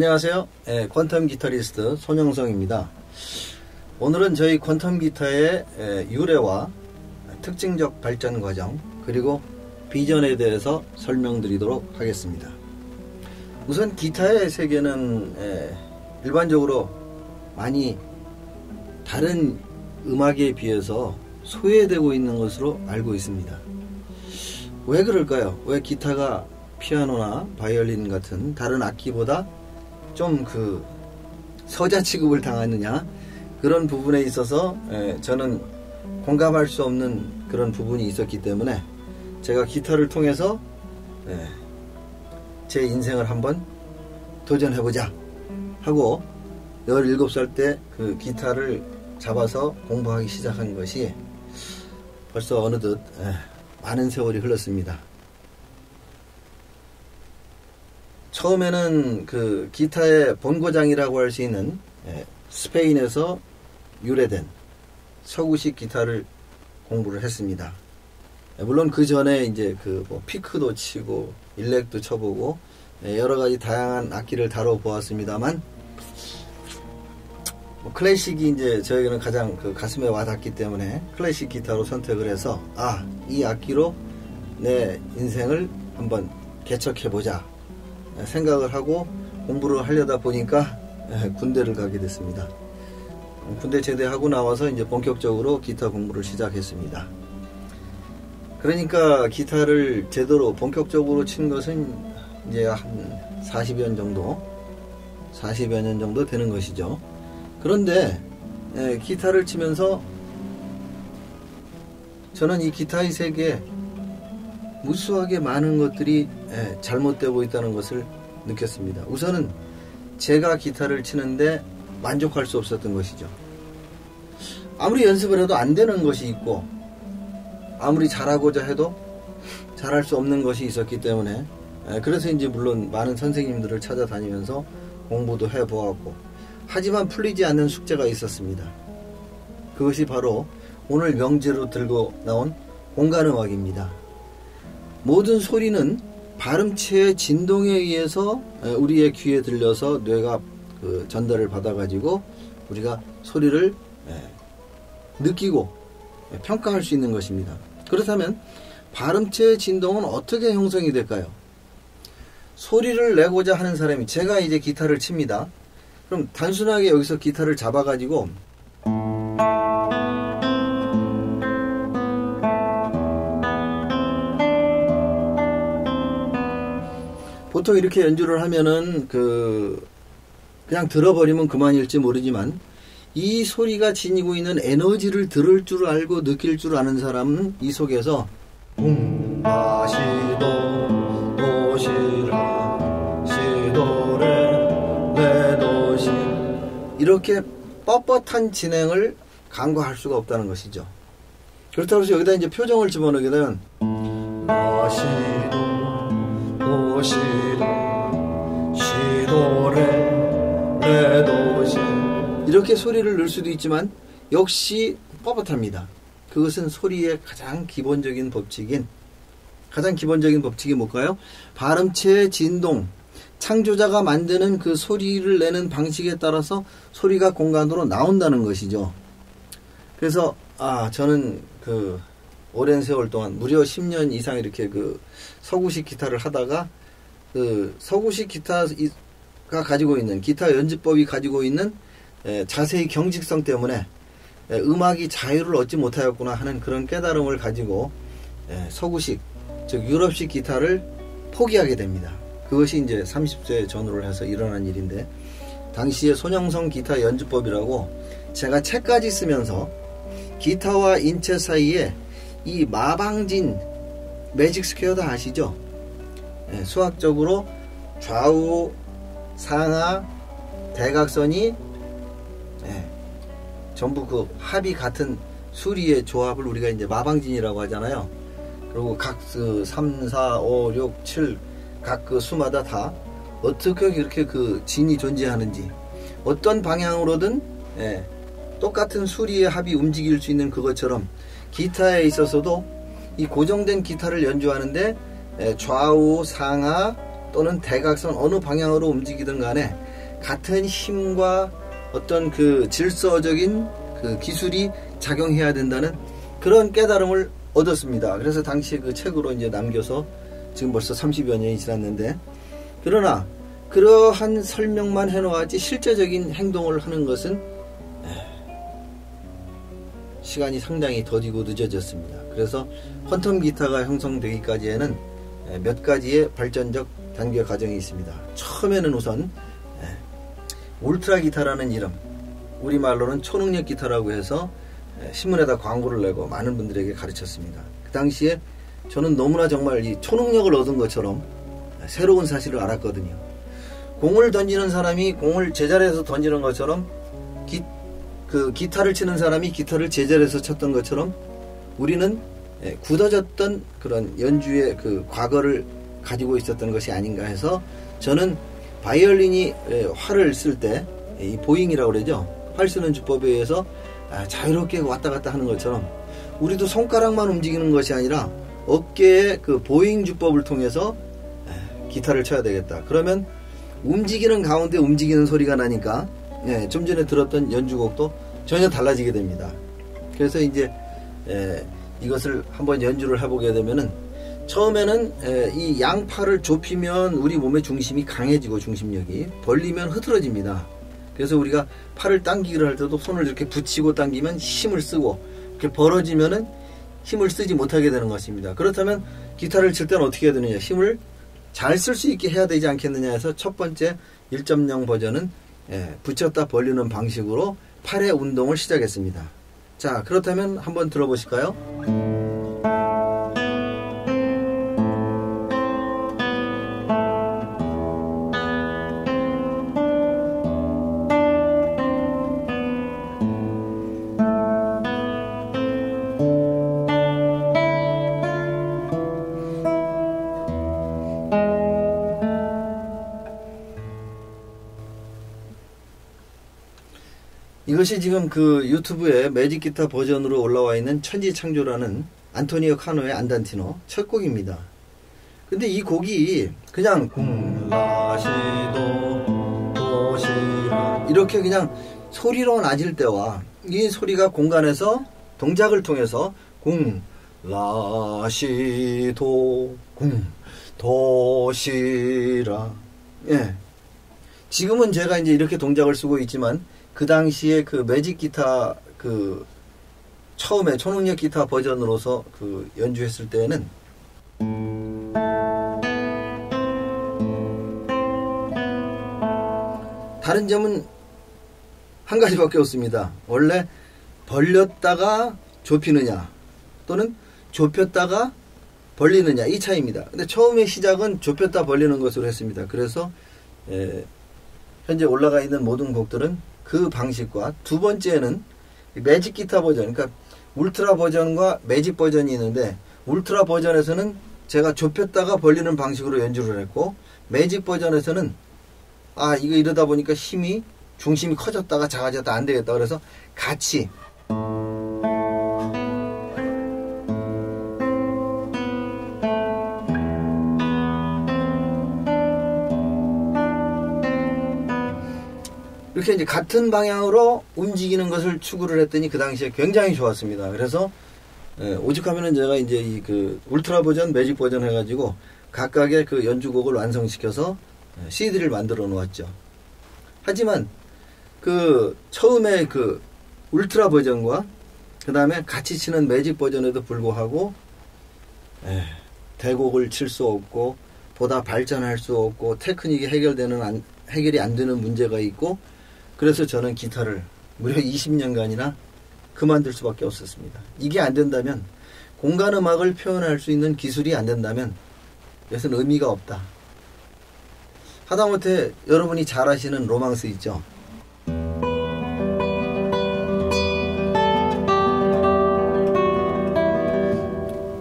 안녕하세요. 퀀텀 기타리스트 손영성입니다. 오늘은 저희 퀀텀 기타의 유래와 특징적 발전 과정 그리고 비전에 대해서 설명드리도록 하겠습니다. 우선 기타의 세계는 일반적으로 많이 다른 음악에 비해서 소외되고 있는 것으로 알고 있습니다. 왜 그럴까요? 왜 기타가 피아노나 바이올린 같은 다른 악기보다 좀 서자 취급을 당하느냐, 그런 부분에 있어서 저는 공감할 수 없는 그런 부분이 있었기 때문에 제가 기타를 통해서 제 인생을 한번 도전해보자 하고 17살 때 그 기타를 잡아서 공부하기 시작한 것이 벌써 어느덧 많은 세월이 흘렀습니다. 처음에는 그 기타의 본고장이라고 할 수 있는 스페인에서 유래된 서구식 기타를 공부를 했습니다. 물론 그 전에 이제 피크도 치고 일렉도 쳐보고 여러 가지 다양한 악기를 다뤄보았습니다만, 클래식이 이제 저에게는 가장 가슴에 와닿기 때문에 클래식 기타로 선택을 해서 이 악기로 내 인생을 한번 개척해보자 생각을 하고 공부를 하려다 보니까 군대를 가게 됐습니다. 군대 제대하고 나와서 이제 본격적으로 기타 공부를 시작했습니다. 그러니까 기타를 제대로 본격적으로 친 것은 이제 한 40여 년 정도 되는 것이죠. 그런데 기타를 치면서 저는 이 기타의 세계에 무수하게 많은 것들이 잘못되고 있다는 것을 느꼈습니다. 우선은 제가 기타를 치는데 만족할 수 없었던 것이죠. 아무리 연습을 해도 안 되는 것이 있고, 아무리 잘하고자 해도 잘할 수 없는 것이 있었기 때문에, 그래서 이제 물론 많은 선생님들을 찾아다니면서 공부도 해보았고, 하지만 풀리지 않는 숙제가 있었습니다. 그것이 바로 오늘 명제로 들고 나온 공간음악입니다. 모든 소리는 발음체의 진동에 의해서 우리의 귀에 들려서 뇌가 전달을 받아가지고 우리가 소리를 느끼고 평가할 수 있는 것입니다. 그렇다면 발음체의 진동은 어떻게 형성이 될까요? 소리를 내고자 하는 사람이, 제가 이제 기타를 칩니다. 그럼 단순하게 여기서 기타를 잡아가지고 보통 이렇게 연주를 하면은 그냥 들어버리면 그만일지 모르지만, 이 소리가 지니고 있는 에너지를 들을 줄 알고 느낄 줄 아는 사람은 이 속에서 시도 도시라 시도레 레도시 이렇게 뻣뻣한 진행을 간과할 수가 없다는 것이죠. 그렇다고 해서 여기다 이제 표정을 집어넣게 되면 시도 도시도 시도레 레도시 이렇게 소리를 넣을 수도 있지만 역시 뻣뻣합니다. 그것은 소리의 가장 기본적인 법칙이 뭘까요? 발음체의 진동, 창조자가 만드는 그 소리를 내는 방식에 따라서 소리가 공간으로 나온다는 것이죠. 그래서 저는 오랜 세월 동안 무려 10년 이상 이렇게 서구식 기타를 하다가 서구식 기타가 가지고 있는, 기타 연주법이 가지고 있는 자세히 경직성 때문에 음악이 자유를 얻지 못하였구나 하는 그런 깨달음을 가지고 서구식, 즉 유럽식 기타를 포기하게 됩니다. 그것이 이제 30세 전후를 해서 일어난 일인데, 당시에 손영성 기타 연주법이라고 제가 책까지 쓰면서 기타와 인체 사이에 이 마방진 매직 스퀘어 다 아시죠? 수학적으로 좌우 상하 대각선이 전부 합이 같은 수리의 조합을 우리가 이제 마방진이라고 하잖아요. 그리고 각 3, 4, 5, 6, 7 각 수마다 다 어떻게 이렇게 진이 존재하는지, 어떤 방향으로든 똑같은 수리의 합이 움직일 수 있는 그것처럼 기타에 있어서도 이 고정된 기타를 연주하는데 좌우 상하 또는 대각선 어느 방향으로 움직이든 간에 같은 힘과 어떤 그 질서적인 그 기술이 작용해야 된다는 그런 깨달음을 얻었습니다. 그래서 당시 그 책으로 이제 남겨서 지금 벌써 30여 년이 지났는데, 그러나 그러한 설명만 해놓았지 실제적인 행동을 하는 것은 시간이 상당히 더디고 늦어졌습니다. 그래서 퀀텀 기타가 형성되기까지에는 몇 가지의 발전적 단계 과정이 있습니다. 처음에는 우선 울트라 기타라는 이름, 우리말로는 초능력 기타라고 해서 신문에다 광고를 내고 많은 분들에게 가르쳤습니다. 그 당시에 저는 너무나 정말 이 초능력을 얻은 것처럼 새로운 사실을 알았거든요. 공을 던지는 사람이 공을 제자리에서 던지는 것처럼 기타를 치는 사람이 기타를 제자리에서 쳤던 것처럼 우리는 굳어졌던 그런 연주의 그 과거를 가지고 있었던 것이 아닌가 해서, 저는 바이올린이 활을 쓸 때 이 보잉이라고 그러죠. 활 쓰는 주법에 의해서 자유롭게 왔다 갔다 하는 것처럼 우리도 손가락만 움직이는 것이 아니라 어깨의 그 보잉 주법을 통해서 기타를 쳐야 되겠다. 그러면 움직이는 가운데 움직이는 소리가 나니까 좀 전에 들었던 연주곡도 전혀 달라지게 됩니다. 그래서 이제 이것을 한번 연주를 해보게 되면은, 처음에는 이 양팔을 좁히면 우리 몸의 중심이 강해지고 중심력이 벌리면 흐트러집니다. 그래서 우리가 팔을 당기기를 할 때도 손을 이렇게 붙이고 당기면 힘을 쓰고, 이렇게 벌어지면은 힘을 쓰지 못하게 되는 것입니다. 그렇다면 기타를 칠 때는 어떻게 해야 되느냐, 힘을 잘 쓸 수 있게 해야 되지 않겠느냐 해서 첫 번째 1.0 버전은 붙였다 벌리는 방식으로 팔의 운동을 시작했습니다. 자, 그렇다면 한번 들어보실까요? 이것이 지금 그 유튜브에 매직 기타 버전으로 올라와 있는 천지창조라는 안토니오 카노의 안단티노 첫 곡입니다. 근데 이 곡이 그냥 궁라시도 도시라 이렇게 그냥 소리로 낮을 때와 이 소리가 공간에서 동작을 통해서 궁라시도 도시라, 지금은 제가 이제 이렇게 동작을 쓰고 있지만 그 당시에 그 매직 기타 그 처음에 초능력 기타 버전으로서 그 연주했을 때는 다른 점은 한 가지밖에 없습니다. 원래 벌렸다가 좁히느냐 또는 좁혔다가 벌리느냐 이 차이입니다. 근데 처음에 시작은 좁혔다 벌리는 것으로 했습니다. 그래서 현재 올라가 있는 모든 곡들은 그 방식과, 두 번째는 매직 기타 버전, 그러니까 울트라 버전과 매직 버전이 있는데, 울트라 버전에서는 제가 좁혔다가 벌리는 방식으로 연주를 했고, 매직 버전에서는 이거 이러다 보니까 중심이 커졌다가 작아졌다 안 되겠다 그래서 같이 이렇게 이제 같은 방향으로 움직이는 것을 추구를 했더니 그 당시에 굉장히 좋았습니다. 그래서 오죽하면은 제가 이제 이 그 울트라 버전, 매직 버전 해가지고 각각의 그 연주곡을 완성시켜서 CD를 만들어 놓았죠. 하지만 그 처음에 그 울트라 버전과 그 다음에 같이 치는 매직 버전에도 불구하고 대곡을 칠 수 없고 보다 발전할 수 없고 테크닉이 해결이 안 되는 문제가 있고, 그래서 저는 기타를 무려 20년간이나 그만둘 수밖에 없었습니다. 이게 안 된다면, 공간 음악을 표현할 수 있는 기술이 안 된다면 이것은 의미가 없다. 하다못해 여러분이 잘 아시는 로망스 있죠.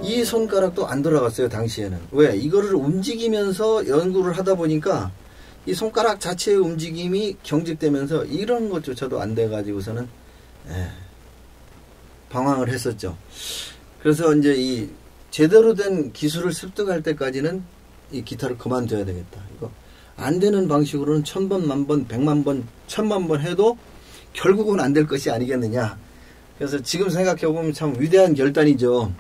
이 손가락도 안 돌아갔어요 당시에는. 왜? 이거를 움직이면서 연구를 하다 보니까 이 손가락 자체의 움직임이 경직되면서 이런 것조차도 안 돼가지고서는 방황을 했었죠. 그래서 이제 이 제대로 된 기술을 습득할 때까지는 이 기타를 그만둬야 되겠다. 이거 안 되는 방식으로는 1000번, 10,000번, 1,000,000번, 1,000,000번 해도 결국은 안 될 것이 아니겠느냐. 그래서 지금 생각해보면 참 위대한 결단이죠.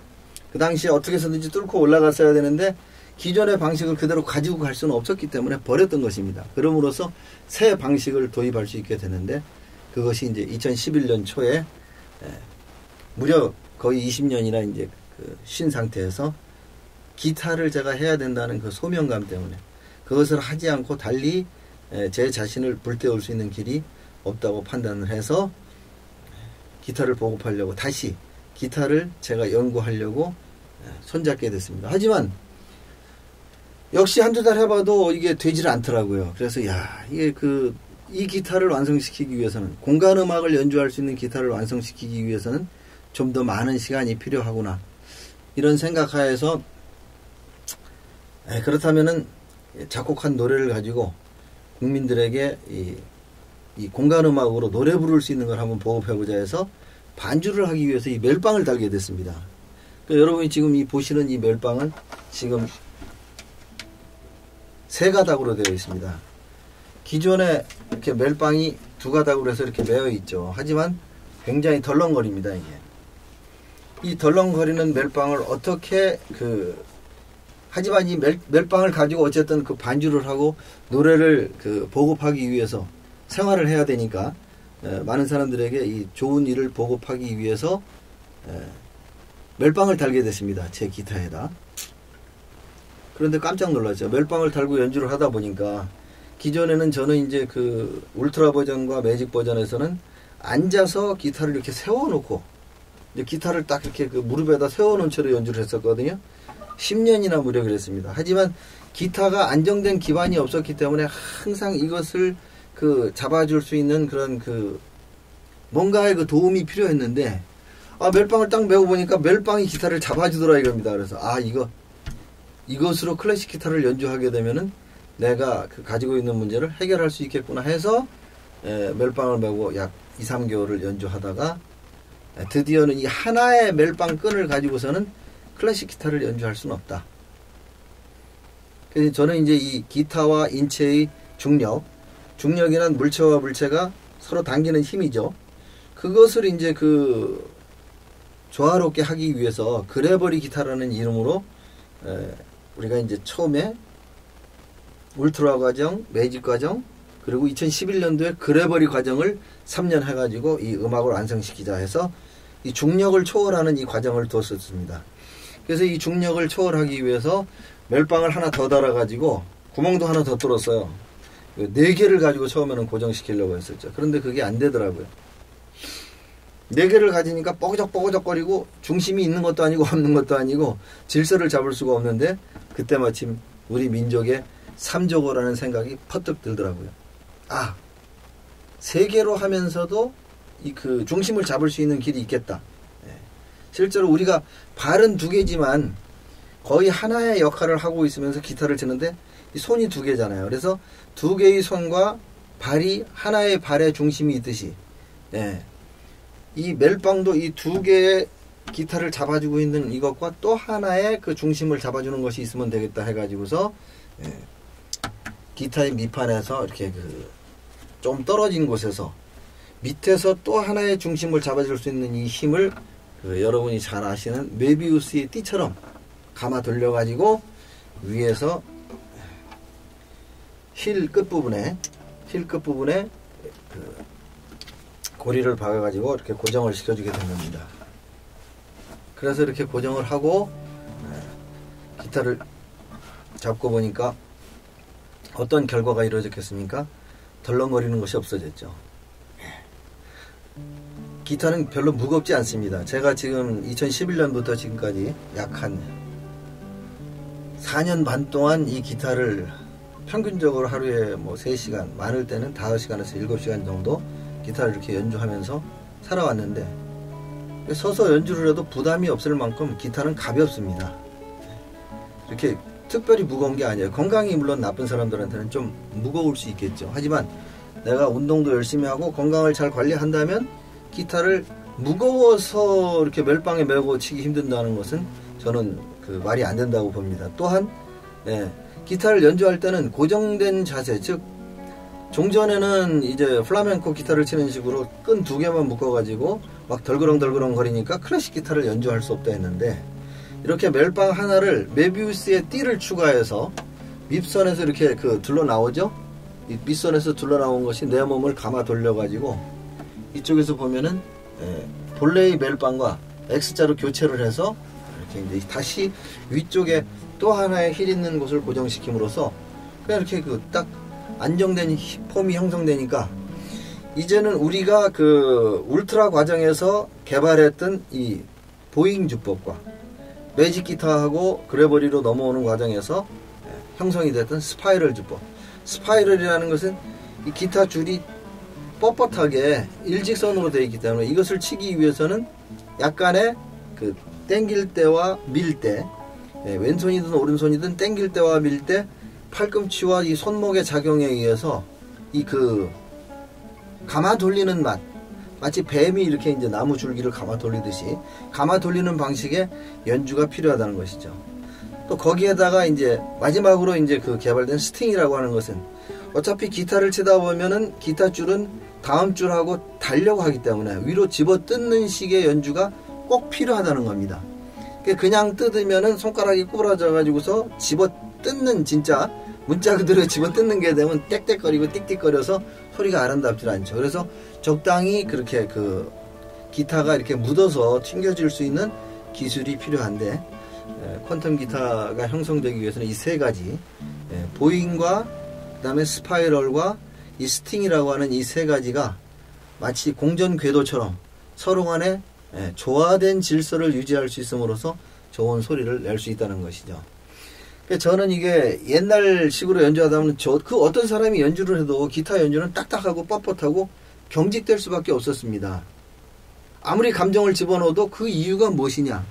그 당시에 어떻게 해서든지 뚫고 올라갔어야 되는데 기존의 방식을 그대로 가지고 갈 수는 없었기 때문에 버렸던 것입니다. 그럼으로써 새 방식을 도입할 수 있게 되는데 그것이 이제 2011년 초에 무려 거의 20년이나 이제 쉰 상태에서 기타를 제가 해야 된다는 그 소명감 때문에 그것을 하지 않고 달리 제 자신을 불태울 수 있는 길이 없다고 판단을 해서 기타를 보급하려고 다시 기타를 제가 연구하려고 손잡게 됐습니다. 하지만 역시 한두 달 해봐도 이게 되지를 않더라고요. 그래서 이 기타를 완성시키기 위해서는 공간음악을 연주할 수 있는 기타를 완성시키기 위해서는 좀 더 많은 시간이 필요하구나 이런 생각하에서 그렇다면은 작곡한 노래를 가지고 국민들에게 이 공간음악으로 노래 부를 수 있는 걸 한번 보급해보자 해서 반주를 하기 위해서 이 멜빵을 달게 됐습니다. 그러니까 여러분이 지금 보시는 이 멜빵은 지금 세 가닥으로 되어 있습니다. 기존에 이렇게 멜빵이 두 가닥으로 해서 이렇게 매어 있죠. 하지만 굉장히 덜렁거립니다. 이 덜렁거리는 멜빵을 어떻게 하지만 이 멜빵을 가지고 어쨌든 그 반주를 하고 노래를 보급하기 위해서 생활을 해야 되니까 많은 사람들에게 이 좋은 일을 보급하기 위해서 멜빵을 달게 됐습니다. 제 기타에다. 그런데 깜짝 놀랐죠. 멜빵을 달고 연주를 하다 보니까 기존에는 저는 이제 그 울트라 버전과 매직 버전에서는 앉아서 기타를 이렇게 세워놓고 이제 기타를 딱 이렇게 그 무릎에다 세워놓은 채로 연주를 했었거든요. 10년이나 무려 그랬습니다. 하지만 기타가 안정된 기반이 없었기 때문에 항상 이것을 잡아줄 수 있는 그런 뭔가의 도움이 필요했는데 멜빵을 딱 메고 보니까 멜빵이 기타를 잡아주더라 이겁니다. 그래서 이것으로 클래식 기타를 연주하게 되면은 내가 가지고 있는 문제를 해결할 수 있겠구나 해서 멜빵을 메고 약 2, 3개월을 연주하다가 드디어는 이 하나의 멜빵 끈을 가지고서는 클래식 기타를 연주할 수는 없다. 그래서 저는 이제 이 기타와 인체의 중력이란 물체와 물체가 서로 당기는 힘이죠. 그것을 이제 조화롭게 하기 위해서 그래버리 기타라는 이름으로 우리가 이제 처음에 울트라 과정, 매직 과정, 그리고 2011년도에 그래버리 과정을 3년 해가지고 이 음악을 완성시키자 해서 이 중력을 초월하는 이 과정을 뒀었습니다. 그래서 이 중력을 초월하기 위해서 멜빵을 하나 더 달아가지고 구멍도 하나 더 뚫었어요. 4개를 가지고 처음에는 고정시키려고 했었죠. 그런데 그게 안 되더라고요. 4개를 가지니까 뻐그적뻐그적거리고 중심이 있는 것도 아니고 없는 것도 아니고 질서를 잡을 수가 없는데 그때 마침 우리 민족의 삼조고라는 생각이 퍼뜩 들더라고요. 3개로 하면서도 중심을 잡을 수 있는 길이 있겠다. 실제로 우리가 발은 2개지만 거의 하나의 역할을 하고 있으면서 기타를 치는데 이 손이 2개잖아요. 그래서 2개의 손과 발이 하나의 발의 중심이 있듯이 이 멜빵도 이 2개의 기타를 잡아주고 있는 이것과 또 하나의 그 중심을 잡아주는 것이 있으면 되겠다 해가지고서 기타의 밑판에서 이렇게 좀 떨어진 곳에서 밑에서 또 하나의 중심을 잡아줄 수 있는 이 힘을 여러분이 잘 아시는 메비우스의 띠처럼 감아 돌려가지고 위에서 힐 끝부분에 고리를 박아가지고 이렇게 고정을 시켜주게 된 겁니다. 그래서 이렇게 고정을 하고 기타를 잡고 보니까 어떤 결과가 이루어졌겠습니까? 덜렁거리는 것이 없어졌죠. 기타는 별로 무겁지 않습니다. 제가 지금 2011년부터 지금까지 약 한 4년 반 동안 이 기타를 평균적으로 하루에 3시간, 많을 때는 5시간에서 7시간 정도 기타를 이렇게 연주하면서 살아왔는데 서서 연주를 해도 부담이 없을 만큼 기타는 가볍습니다. 이렇게 특별히 무거운 게 아니에요. 건강이 물론 나쁜 사람들한테는 좀 무거울 수 있겠죠. 하지만 내가 운동도 열심히 하고 건강을 잘 관리한다면 기타를 무거워서 이렇게 멜빵에 메고 치기 힘든다는 것은 저는 말이 안 된다고 봅니다. 또한 기타를 연주할 때는 고정된 자세, 즉 종전에는 이제 플라멩코 기타를 치는 식으로 끈 2개만 묶어가지고 막 덜그렁덜그렁 거리니까 클래식 기타를 연주할 수 없다 했는데, 이렇게 멜빵 하나를 메비우스의 띠를 추가해서 밑선에서 이렇게 둘러 나오죠. 이 밑선에서 둘러 나온 것이 내 몸을 감아 돌려가지고 이쪽에서 보면은 본래의 멜빵과 X자로 교체를 해서 이렇게 이제 다시 위쪽에 또 하나의 힐 있는 곳을 고정시킴으로써 그냥 이렇게 딱 안정된 폼이 형성되니까, 이제는 우리가 울트라 과정에서 개발했던 이 보잉 주법과 매직 기타하고 그래버리로 넘어오는 과정에서 형성이 됐던 스파이럴 주법. 스파이럴이라는 것은 이 기타 줄이 뻣뻣하게 일직선으로 되어 있기 때문에 이것을 치기 위해서는 약간의 당길 때와 밀 때, 왼손이든 오른손이든 당길 때와 밀 때 팔꿈치와 이 손목의 작용에 의해서 이 감아 돌리는 마치 뱀이 이렇게 이제 나무 줄기를 감아 돌리듯이 감아 돌리는 방식의 연주가 필요하다는 것이죠. 또 거기에다가 이제 마지막으로 이제 개발된 스팅이라고 하는 것은, 어차피 기타를 치다 보면은 기타 줄은 다음 줄하고 달려고 하기 때문에 위로 집어 뜯는 식의 연주가 꼭 필요하다는 겁니다. 그냥 뜯으면은 손가락이 구부러져 가지고서 집어 뜯는, 진짜 문자 그대로 집어 뜯는 게 되면 땡땡거리고 띡띡거려서 소리가 아름답지 않죠. 그래서 적당히 그렇게 기타가 이렇게 묻어서 튕겨질 수 있는 기술이 필요한데, 퀀텀 기타가 형성되기 위해서는 이 세 가지, 보잉과 그 다음에 스파이럴과 이 스팅이라고 하는 이 세 가지가 마치 공전 궤도처럼 서로 간에 조화된 질서를 유지할 수 있음으로써 좋은 소리를 낼 수 있다는 것이죠. 저는 이게 옛날 식으로 연주하다 보면 어떤 사람이 연주를 해도 기타 연주는 딱딱하고 뻣뻣하고 경직될 수밖에 없었습니다. 아무리 감정을 집어넣어도 그 이유가 무엇이냐?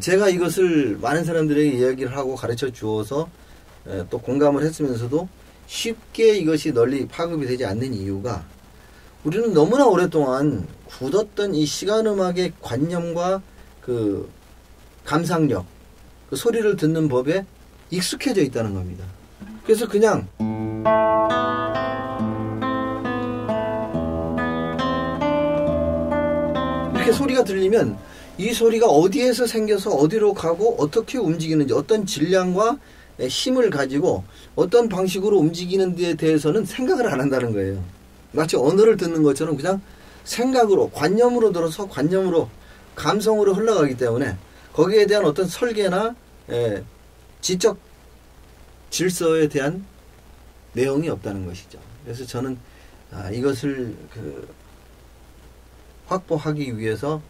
제가 이것을 많은 사람들에게 이야기를 하고 가르쳐 주어서 또 공감을 했으면서도 쉽게 이것이 널리 파급이 되지 않는 이유가, 우리는 너무나 오랫동안 굳었던 이 시간음악의 관념과 감상력, 소리를 듣는 법에 익숙해져 있다는 겁니다. 그래서 그냥 이렇게 소리가 들리면 이 소리가 어디에서 생겨서 어디로 가고 어떻게 움직이는지, 어떤 질량과 힘을 가지고 어떤 방식으로 움직이는 데에 대해서는 생각을 안 한다는 거예요. 마치 언어를 듣는 것처럼 그냥 생각으로, 관념으로 들어서 관념으로, 감성으로 흘러가기 때문에 거기에 대한 어떤 설계나 지적 질서에 대한 내용이 없다는 것이죠. 그래서 저는 이것을 확보하기 위해서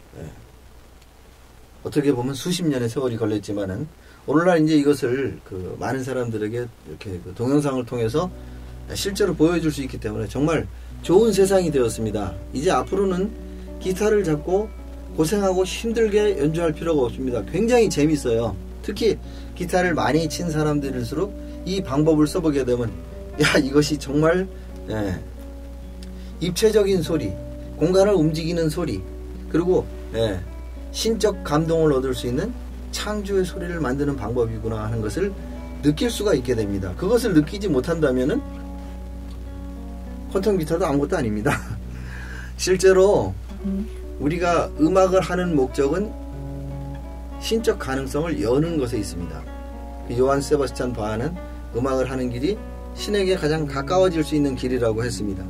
어떻게 보면 수십 년의 세월이 걸렸지만은, 오늘날 이제 이것을 많은 사람들에게 이렇게 동영상을 통해서 실제로 보여줄 수 있기 때문에 정말 좋은 세상이 되었습니다. 이제 앞으로는 기타를 잡고 고생하고 힘들게 연주할 필요가 없습니다. 굉장히 재밌어요. 특히 기타를 많이 친 사람들일수록 이 방법을 써보게 되면, 이것이 정말 입체적인 소리, 공간을 움직이는 소리, 그리고 신적 감동을 얻을 수 있는 창조의 소리를 만드는 방법이구나 하는 것을 느낄 수가 있게 됩니다. 그것을 느끼지 못한다면은 퀀텀 기타도 아무것도 아닙니다. 실제로 우리가 음악을 하는 목적은 신적 가능성을 여는 것에 있습니다. 요한 세바스찬 바하는 음악을 하는 길이 신에게 가장 가까워질 수 있는 길이라고 했습니다.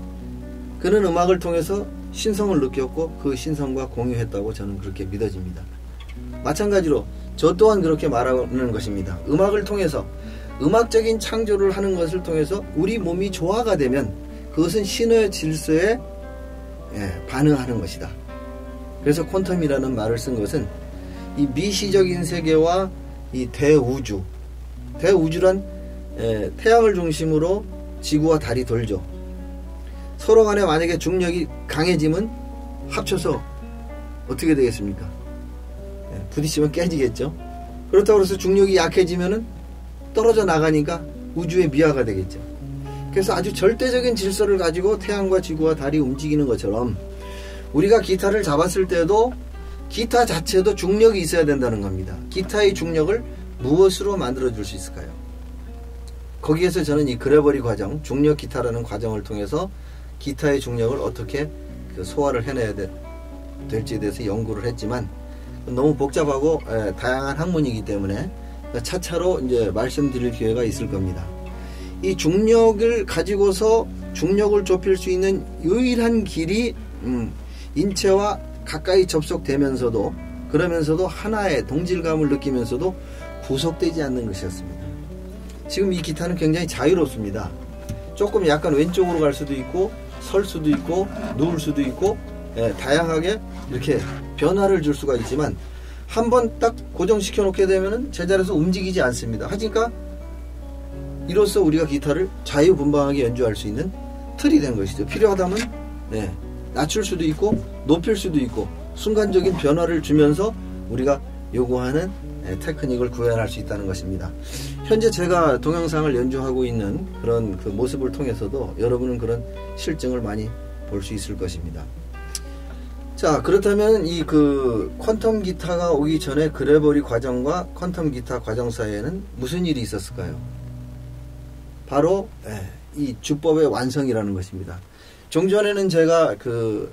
그는 음악을 통해서 신성을 느꼈고 그 신성과 공유했다고 저는 그렇게 믿어집니다. 마찬가지로 저 또한 그렇게 말하는 것입니다. 음악을 통해서, 음악적인 창조를 하는 것을 통해서 우리 몸이 조화가 되면 그것은 신의 질서에 반응하는 것이다. 그래서 퀀텀이라는 말을 쓴 것은 이 미시적인 세계와 이 대우주란 태양을 중심으로 지구와 달이 돌죠. 서로 간에 만약에 중력이 강해지면 합쳐서 어떻게 되겠습니까? 부딪히면 깨지겠죠. 그렇다고 해서 중력이 약해지면은 떨어져 나가니까 우주의 미화가 되겠죠. 그래서 아주 절대적인 질서를 가지고 태양과 지구와 달이 움직이는 것처럼 우리가 기타를 잡았을 때도 기타 자체도 중력이 있어야 된다는 겁니다. 기타의 중력을 무엇으로 만들어 줄 수 있을까요? 거기에서 저는 이 그래버리 과정, 중력 기타라는 과정을 통해서 기타의 중력을 어떻게 소화를 해내야 될지에 대해서 연구를 했지만 너무 복잡하고 다양한 학문이기 때문에 차차로 이제 말씀드릴 기회가 있을 겁니다. 이 중력을 가지고서 중력을 좁힐 수 있는 유일한 길이 인체와 가까이 접속되면서도 그러면서도 하나의 동질감을 느끼면서도 구속되지 않는 것이었습니다. 지금 이 기타는 굉장히 자유롭습니다. 조금 약간 왼쪽으로 갈 수도 있고 설 수도 있고 누울 수도 있고 다양하게 이렇게 변화를 줄 수가 있지만 한번 딱 고정시켜 놓게 되면은 제자리에서 움직이지 않습니다. 하니까 이로써 우리가 기타를 자유분방하게 연주할 수 있는 틀이 된 것이죠. 필요하다면 낮출 수도 있고 높일 수도 있고 순간적인 변화를 주면서 우리가 요구하는 테크닉을 구현할 수 있다는 것입니다. 현재 제가 동영상을 연주하고 있는 그런 그 모습을 통해서도 여러분은 그런 실증을 많이 볼 수 있을 것입니다. 자, 그렇다면 이 그 퀀텀 기타가 오기 전에 그래버리 과정과 퀀텀 기타 과정 사이에는 무슨 일이 있었을까요? 바로 이 주법의 완성이라는 것입니다. 종전에는 제가 그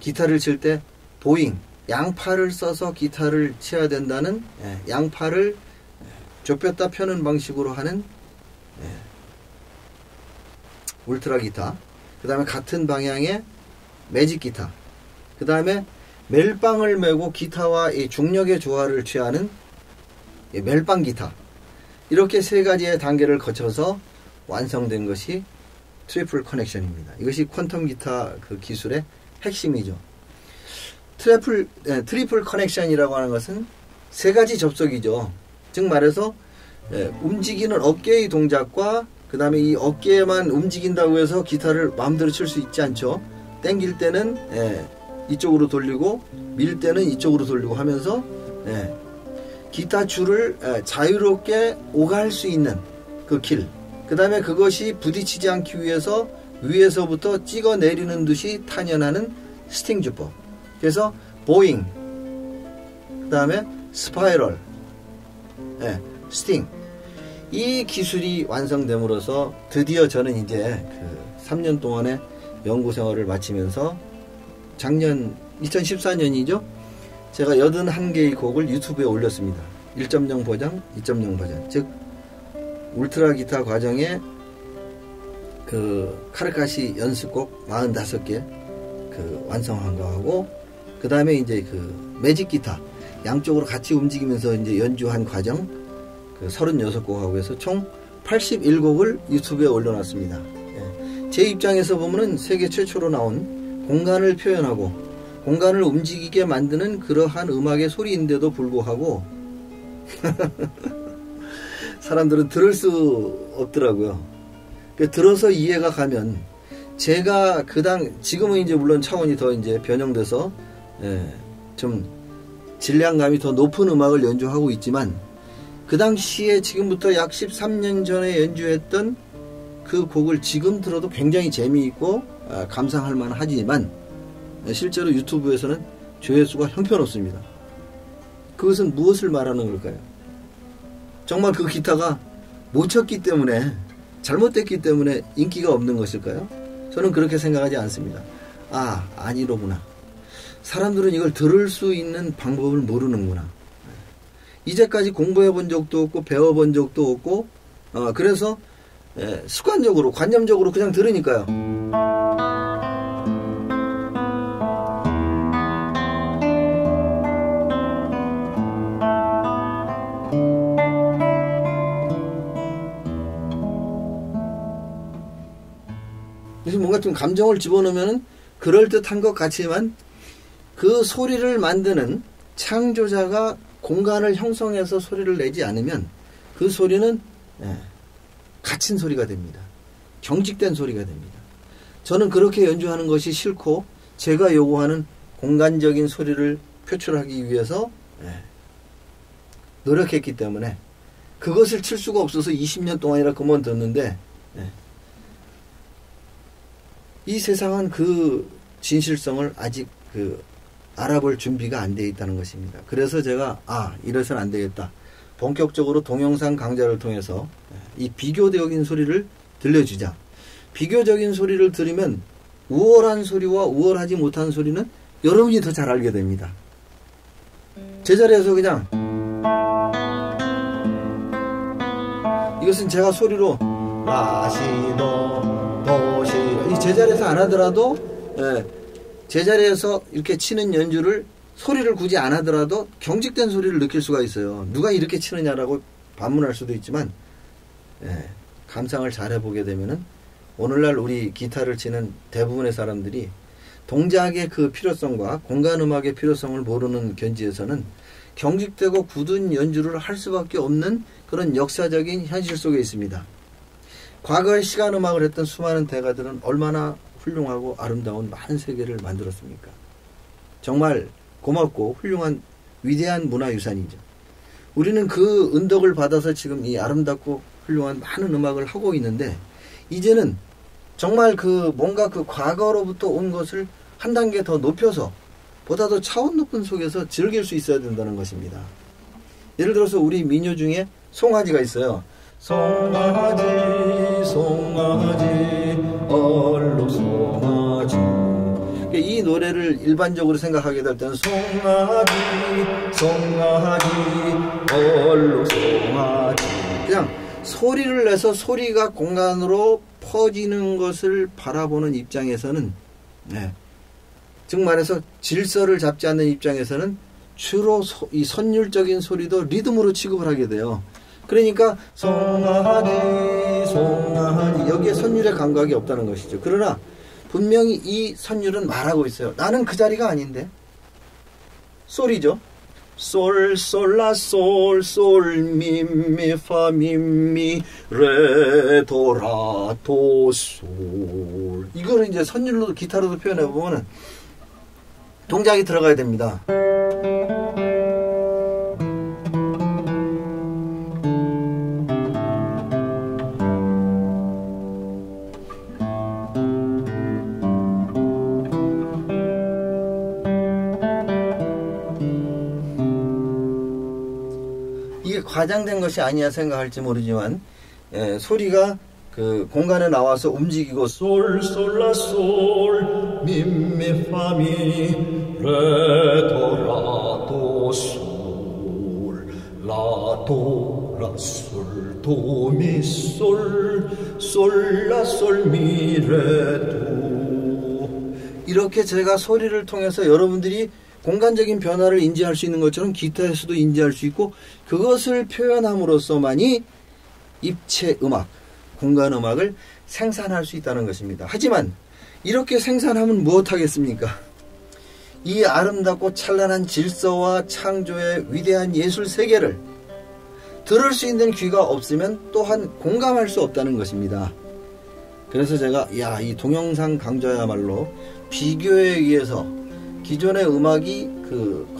기타를 칠 때 보잉, 양팔을 써서 기타를 쳐야 된다는 양팔을 좁혔다 펴는 방식으로 하는 울트라 기타, 그 다음에 같은 방향의 매직 기타, 그 다음에 멜빵을 메고 기타와 이 중력의 조화를 취하는 멜빵 기타, 이렇게 세 가지의 단계를 거쳐서 완성된 것이 트리플 커넥션입니다. 이것이 퀀텀 기타 그 기술의 핵심이죠. 트리플 커넥션이라고 하는 것은 세 가지 접속이죠. 즉 말해서 움직이는 어깨의 동작과 그 다음에 이 어깨만 움직인다고 해서 기타를 마음대로 칠 수 있지 않죠. 당길 때는 이쪽으로 돌리고 밀 때는 이쪽으로 돌리고 하면서 기타 줄을 자유롭게 오갈 수 있는 그 길, 그 다음에 그것이 부딪히지 않기 위해서 위에서부터 찍어 내리는 듯이 탄현하는 스팅 주법. 그래서 보잉, 그 다음에 스파이럴, 스팅, 이 기술이 완성됨으로써 드디어 저는 이제 그 3년 동안의 연구 생활을 마치면서 작년 2014년이죠. 제가 81개의 곡을 유튜브에 올렸습니다. 1.0 버전, 2.0 버전. 즉 울트라 기타 과정에 그 카르카시 연습곡 45개 그 완성한 거하고, 그 다음에 이제 그 매직 기타 양쪽으로 같이 움직이면서 이제 연주한 과정 그 36곡하고 해서 총 81곡을 유튜브에 올려놨습니다. 제 입장에서 보면은 세계 최초로 나온 공간을 표현하고 공간을 움직이게 만드는 그러한 음악의 소리인데도 불구하고 사람들은 들을 수 없더라고요. 들어서 이해가 가면 제가 지금은 이제 물론 차원이 더 이제 변형돼서 좀 질량감이 더 높은 음악을 연주하고 있지만 그 당시에 지금부터 약 13년 전에 연주했던 그 곡을 지금 들어도 굉장히 재미있고 감상할 만하지만 실제로 유튜브에서는 조회수가 형편없습니다. 그것은 무엇을 말하는 걸까요? 정말 그 기타가 못 쳤기 때문에, 잘못됐기 때문에 인기가 없는 것일까요? 저는 그렇게 생각하지 않습니다. 아니로구나. 사람들은 이걸 들을 수 있는 방법을 모르는구나. 이제까지 공부해 본 적도 없고 배워본 적도 없고 그래서 습관적으로 관념적으로 그냥 들으니까요. 그래서 뭔가 좀 감정을 집어넣으면 그럴듯한 것 같지만 그 소리를 만드는 창조자가 공간을 형성해서 소리를 내지 않으면 그 소리는 갇힌 소리가 됩니다. 경직된 소리가 됩니다. 저는 그렇게 연주하는 것이 싫고 제가 요구하는 공간적인 소리를 표출하기 위해서 노력했기 때문에 그것을 칠 수가 없어서 20년 동안이나 그만뒀는데 이 세상은 그 진실성을 아직 알아볼 준비가 안 되어 있다는 것입니다. 그래서 제가 이래서는 안 되겠다. 본격적으로 동영상 강좌를 통해서 이 비교적인 소리를 들려주자. 비교적인 소리를 들으면 우월한 소리와 우월하지 못한 소리는 여러분이 더 잘 알게 됩니다. 제자리에서 그냥 이것은 제가 소리로 라시도 도시 이 제자리에서 안 하더라도 제자리에서 이렇게 치는 연주를 소리를 굳이 안 하더라도 경직된 소리를 느낄 수가 있어요. 누가 이렇게 치느냐라고 반문할 수도 있지만 감상을 잘 해보게 되면은 오늘날 우리 기타를 치는 대부분의 사람들이 동작의 그 필요성과 공간음악의 필요성을 모르는 견지에서는 경직되고 굳은 연주를 할 수밖에 없는 그런 역사적인 현실 속에 있습니다. 과거에 시간음악을 했던 수많은 대가들은 얼마나 훌륭하고 아름다운 많은 세계를 만들었습니까? 정말 고맙고 훌륭한 위대한 문화유산이죠. 우리는 그 은덕을 받아서 지금 이 아름답고 훌륭한 많은 음악을 하고 있는데 이제는 정말 그 뭔가 그 과거로부터 온 것을 한 단계 더 높여서 보다 더 차원 높은 속에서 즐길 수 있어야 된다는 것입니다. 예를 들어서 우리 민요 중에 송아지가 있어요. 송아지 송아지 얼룩 송아지. 이 노래를 일반적으로 생각하게 될 때는 송아지 송아지 얼룩 송아지 그냥 소리를 내서 소리가 공간으로 퍼지는 것을 바라보는 입장에서는 즉 말해서 질서를 잡지 않는 입장에서는 주로 이 선율적인 소리도 리듬으로 취급을 하게 돼요. 그러니까 송아지 송아지 여기에 선율의 감각이 없다는 것이죠. 그러나 분명히 이 선율은 말하고 있어요. 나는 그 자리가 아닌데. 솔이죠. 솔, 솔라, 솔, 솔, 미, 미, 파, 미, 미, 레, 도, 라, 도, 솔. 이거를 이제 선율로 기타로도 표현해보면 동작이 들어가야 됩니다. 과장된 것이 아니야 생각할지 모르지만 소리가 그 공간에 나와서 움직이고 솔, 솔라, 솔, 미, 미, 파, 미, 레, 도, 라, 도, 솔, 라, 도, 라, 솔, 도, 미, 솔, 솔, 라, 솔, 미, 레, 도. 이렇게 제가 소리를 통해서 여러분들이 공간적인 변화를 인지할 수 있는 것처럼 기타에서도 인지할 수 있고 그것을 표현함으로써만이 입체 음악, 공간 음악을 생산할 수 있다는 것입니다. 하지만 이렇게 생산하면 무엇하겠습니까? 이 아름답고 찬란한 질서와 창조의 위대한 예술 세계를 들을 수 있는 귀가 없으면 또한 공감할 수 없다는 것입니다. 그래서 제가 이 동영상 강좌야말로 비교에 의해서 기존의 음악이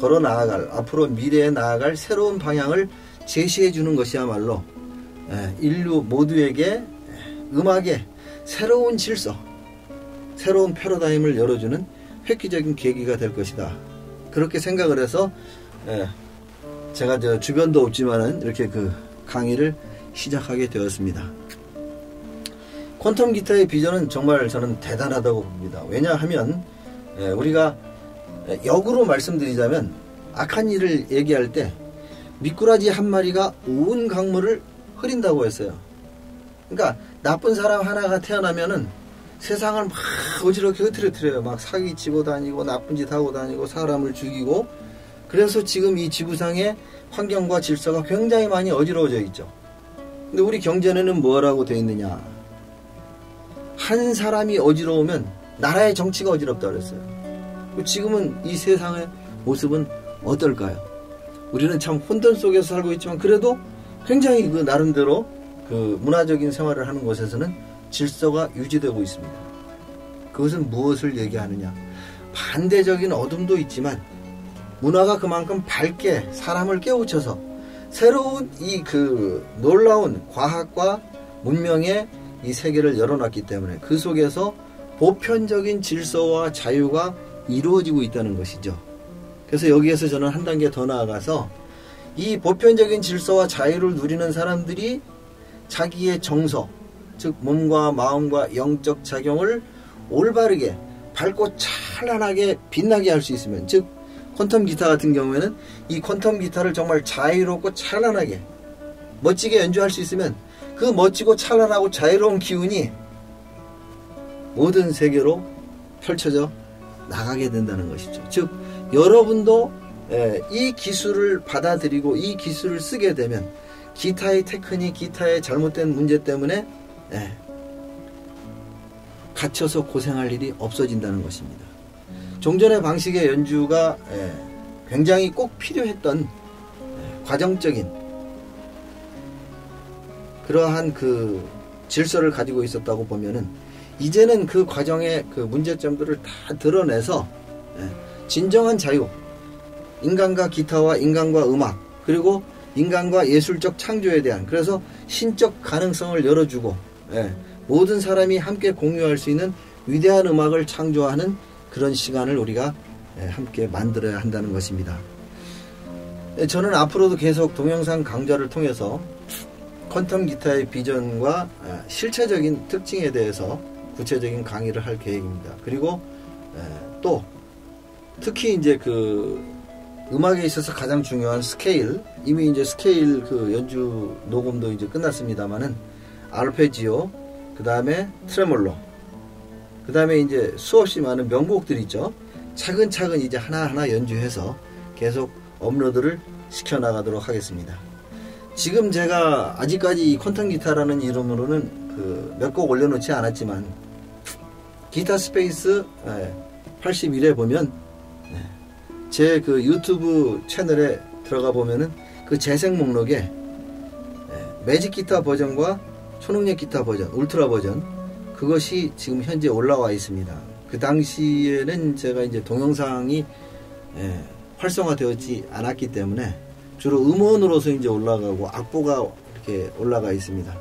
걸어 나아갈 앞으로 미래에 나아갈 새로운 방향을 제시해 주는 것이야말로 인류 모두에게 음악의 새로운 질서, 새로운 패러다임을 열어주는 획기적인 계기가 될 것이다. 그렇게 생각을 해서 제가 저 주변도 없지만은 이렇게 강의를 시작하게 되었습니다. 퀀텀 기타의 비전은 정말 저는 대단하다고 봅니다. 왜냐하면 우리가 역으로 말씀드리자면 악한 일을 얘기할 때 미꾸라지 한 마리가 온 강물을 흐린다고 했어요. 그러니까 나쁜 사람 하나가 태어나면은 세상을 막 어지럽게 흐트러뜨려요. 막 사기치고 다니고 나쁜 짓 하고 다니고 사람을 죽이고. 그래서 지금 이 지구상의 환경과 질서가 굉장히 많이 어지러워져 있죠. 근데 우리 경전에는 뭐라고 되어 있느냐, 한 사람이 어지러우면 나라의 정치가 어지럽다고 그랬어요. 지금은 이 세상의 모습은 어떨까요? 우리는 참 혼돈 속에서 살고 있지만 그래도 굉장히 나름대로 문화적인 생활을 하는 곳에서는 질서가 유지되고 있습니다. 그것은 무엇을 얘기하느냐? 반대적인 어둠도 있지만 문화가 그만큼 밝게 사람을 깨우쳐서 새로운 이 놀라운 과학과 문명의 이 세계를 열어놨기 때문에 그 속에서 보편적인 질서와 자유가 이루어지고 있다는 것이죠. 그래서 여기에서 저는 한 단계 더 나아가서 이 보편적인 질서와 자유를 누리는 사람들이 자기의 정서, 즉 몸과 마음과 영적 작용을 올바르게 밝고 찬란하게 빛나게 할 수 있으면, 즉 퀀텀 기타 같은 경우에는 이 퀀텀 기타를 정말 자유롭고 찬란하게 멋지게 연주할 수 있으면 그 멋지고 찬란하고 자유로운 기운이 모든 세계로 펼쳐져 나가게 된다는 것이죠. 즉 여러분도 이 기술을 받아들이고 이 기술을 쓰게 되면 기타의 테크닉, 기타의 잘못된 문제 때문에 갇혀서 고생할 일이 없어진다는 것입니다. 종전의 방식의 연주가 굉장히 꼭 필요했던 과정적인 그러한 그 질서를 가지고 있었다고 보면은, 이제는 그 과정의 그 문제점들을 다 드러내서 진정한 자유, 인간과 기타와 인간과 음악, 그리고 인간과 예술적 창조에 대한, 그래서 신적 가능성을 열어주고 모든 사람이 함께 공유할 수 있는 위대한 음악을 창조하는 그런 시간을 우리가 함께 만들어야 한다는 것입니다. 저는 앞으로도 계속 동영상 강좌를 통해서 퀀텀 기타의 비전과 실체적인 특징에 대해서 구체적인 강의를 할 계획입니다. 그리고 또 특히 이제 그 음악에 있어서 가장 중요한 스케일, 이미 이제 스케일 그 연주 녹음도 이제 끝났습니다만은 아르페지오, 그 다음에 트레몰로, 그 다음에 이제 수없이 많은 명곡들이 있죠. 차근차근 이제 하나하나 연주해서 계속 업로드를 시켜나가도록 하겠습니다. 지금 제가 아직까지 이 퀀텀 기타라는 이름으로는 그 몇 곡 올려놓지 않았지만, 기타 스페이스 81에 보면 제 그 유튜브 채널에 들어가 보면은 그 재생 목록에 매직 기타 버전과 초능력 기타 버전, 울트라 버전, 그것이 지금 현재 올라와 있습니다. 그 당시에는 제가 이제 동영상이 활성화되었지 않았기 때문에 주로 음원으로서 이제 올라가고 악보가 이렇게 올라가 있습니다.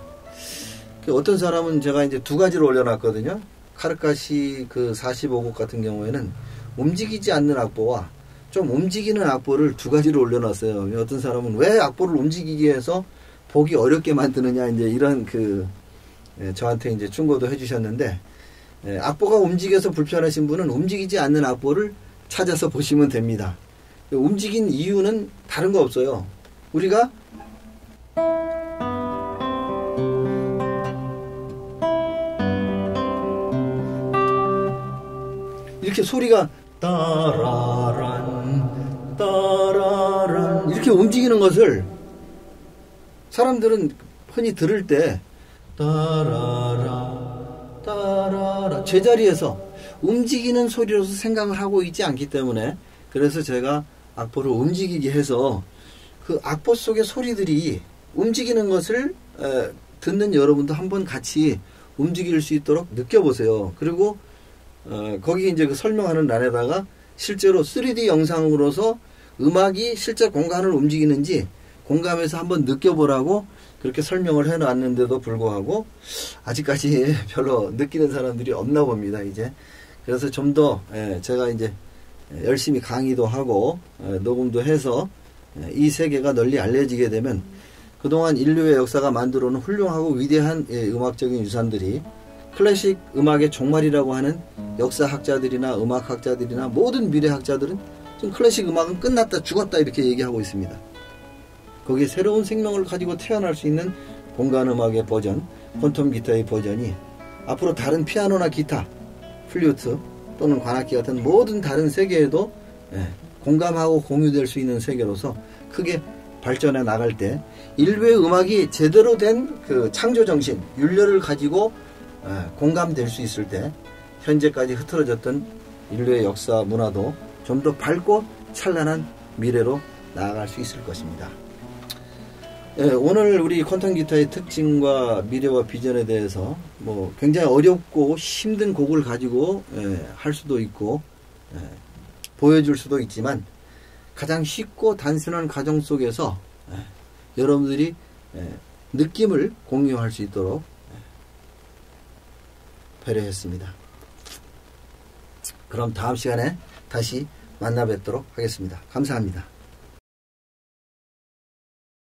어떤 사람은 제가 이제 두 가지로 올려놨거든요. 카르카시 그 45곡 같은 경우에는 움직이지 않는 악보와 좀 움직이는 악보를 두 가지로 올려놨어요. 어떤 사람은 왜 악보를 움직이게 해서 보기 어렵게 만드느냐, 이제 이런 그 저한테 이제 충고도 해주셨는데, 악보가 움직여서 불편하신 분은 움직이지 않는 악보를 찾아서 보시면 됩니다. 움직인 이유는 다른 거 없어요. 우리가 이렇게 소리가 따라란 따라란 이렇게 움직이는 것을 사람들은 흔히 들을 때 따라라 따라라 제자리에서 움직이는 소리로서 생각을 하고 있지 않기 때문에, 그래서 제가 악보를 움직이게 해서 그 악보 속의 소리들이 움직이는 것을 듣는 여러분도 한번 같이 움직일 수 있도록 느껴보세요. 그리고 거기 이제 그 설명하는 란에다가 실제로 3D 영상으로서 음악이 실제 공간을 움직이는지 공감해서 한번 느껴보라고 그렇게 설명을 해놨는데도 불구하고 아직까지 별로 느끼는 사람들이 없나 봅니다. 이제 그래서 좀 더 제가 이제 열심히 강의도 하고 녹음도 해서 이 세계가 널리 알려지게 되면 그동안 인류의 역사가 만들어놓은 훌륭하고 위대한 음악적인 유산들이 클래식 음악의 종말이라고 하는 역사학자들이나 음악학자들이나 모든 미래학자들은 지금 클래식 음악은 끝났다, 죽었다 이렇게 얘기하고 있습니다. 거기에 새로운 생명을 가지고 태어날 수 있는 공간음악의 버전, 퀀텀 기타의 버전이 앞으로 다른 피아노나 기타, 플루트 또는 관악기 같은 모든 다른 세계에도 공감하고 공유될 수 있는 세계로서 크게 발전해 나갈 때 인류의 음악이 제대로 된 그 창조정신, 윤려를 가지고 공감될 수 있을 때 현재까지 흐트러졌던 인류의 역사 문화도 좀 더 밝고 찬란한 미래로 나아갈 수 있을 것입니다. 오늘 우리 퀀텀 기타의 특징과 미래와 비전에 대해서 뭐 굉장히 어렵고 힘든 곡을 가지고 할 수도 있고 보여줄 수도 있지만 가장 쉽고 단순한 과정 속에서 여러분들이 느낌을 공유할 수 있도록 배려했습니다. 그럼 다음 시간에 다시 만나 뵙도록 하겠습니다. 감사합니다.